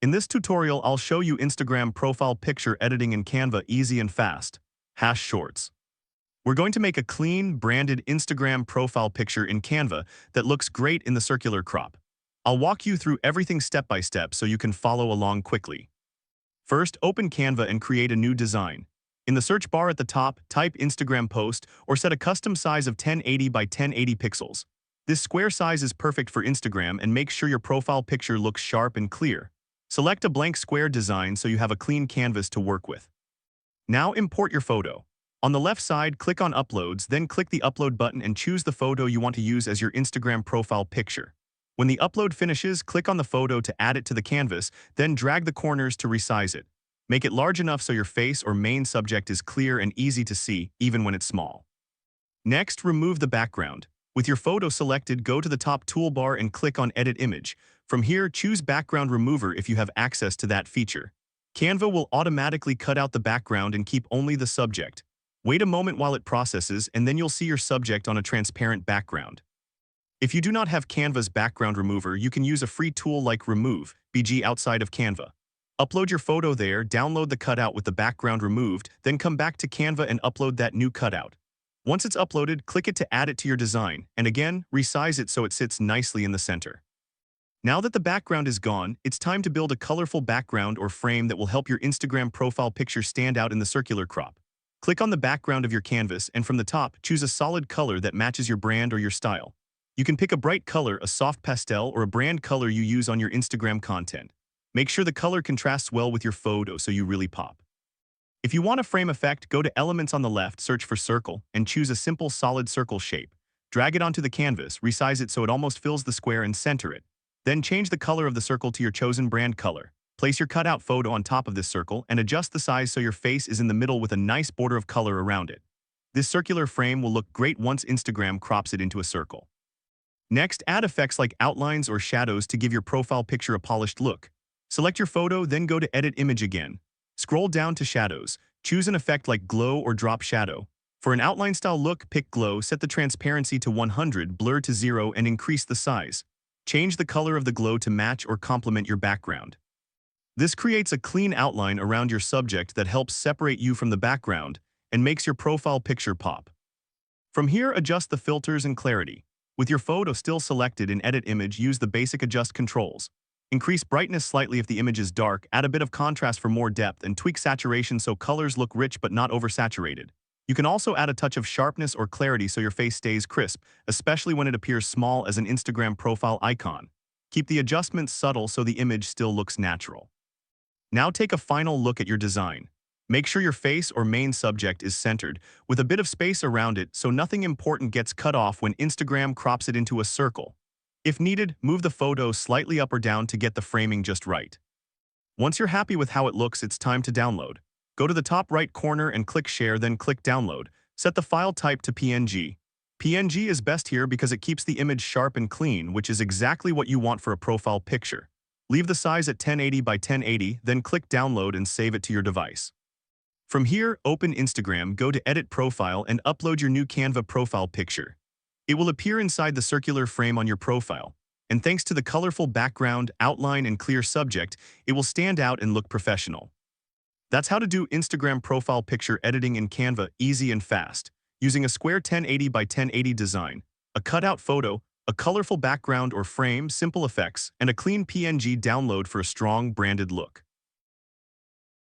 In this tutorial, I'll show you Instagram profile picture editing in Canva easy and fast. Shorts. We're going to make a clean, branded Instagram profile picture in Canva that looks great in the circular crop. I'll walk you through everything step by step so you can follow along quickly. First, open Canva and create a new design. In the search bar at the top, type Instagram post or set a custom size of 1080 by 1080 pixels. This square size is perfect for Instagram and make sure your profile picture looks sharp and clear. Select a blank square design so you have a clean canvas to work with. Now import your photo. On the left side, click on Uploads, then click the Upload button and choose the photo you want to use as your Instagram profile picture. When the upload finishes, click on the photo to add it to the canvas, then drag the corners to resize it. Make it large enough so your face or main subject is clear and easy to see, even when it's small. Next, remove the background. With your photo selected, go to the top toolbar and click on Edit Image. From here, choose Background Remover if you have access to that feature. Canva will automatically cut out the background and keep only the subject. Wait a moment while it processes, and then you'll see your subject on a transparent background. If you do not have Canva's background remover, you can use a free tool like Remove BG outside of Canva. Upload your photo there, download the cutout with the background removed, then come back to Canva and upload that new cutout. Once it's uploaded, click it to add it to your design, and again, resize it so it sits nicely in the center. Now that the background is gone, it's time to build a colorful background or frame that will help your Instagram profile picture stand out in the circular crop. Click on the background of your canvas and from the top, choose a solid color that matches your brand or your style. You can pick a bright color, a soft pastel, or a brand color you use on your Instagram content. Make sure the color contrasts well with your photo so you really pop. If you want a frame effect, go to Elements on the left, search for Circle, and choose a simple solid circle shape. Drag it onto the canvas, resize it so it almost fills the square and center it. Then change the color of the circle to your chosen brand color. Place your cutout photo on top of this circle and adjust the size so your face is in the middle with a nice border of color around it. This circular frame will look great once Instagram crops it into a circle. Next, add effects like outlines or shadows to give your profile picture a polished look. Select your photo, then go to Edit Image again. Scroll down to Shadows. Choose an effect like Glow or Drop Shadow. For an outline-style look, pick Glow, set the transparency to 100, blur to 0, and increase the size. Change the color of the glow to match or complement your background. This creates a clean outline around your subject that helps separate you from the background and makes your profile picture pop. From here, adjust the filters and clarity. With your photo still selected in Edit Image, use the basic adjust controls. Increase brightness slightly if the image is dark, add a bit of contrast for more depth, and tweak saturation so colors look rich but not oversaturated. You can also add a touch of sharpness or clarity so your face stays crisp, especially when it appears small as an Instagram profile icon. Keep the adjustments subtle so the image still looks natural. Now take a final look at your design. Make sure your face or main subject is centered, with a bit of space around it so nothing important gets cut off when Instagram crops it into a circle. If needed, move the photo slightly up or down to get the framing just right. Once you're happy with how it looks, it's time to download. Go to the top right corner and click Share, then click Download. Set the file type to PNG. PNG is best here because it keeps the image sharp and clean, which is exactly what you want for a profile picture. Leave the size at 1080 by 1080, then click Download and save it to your device. From here, open Instagram, go to Edit Profile, and upload your new Canva profile picture. It will appear inside the circular frame on your profile, and thanks to the colorful background, outline, and clear subject, it will stand out and look professional. That's how to do Instagram profile picture editing in Canva easy and fast, using a square 1080 by 1080 design, a cutout photo, a colorful background or frame, simple effects, and a clean PNG download for a strong branded look.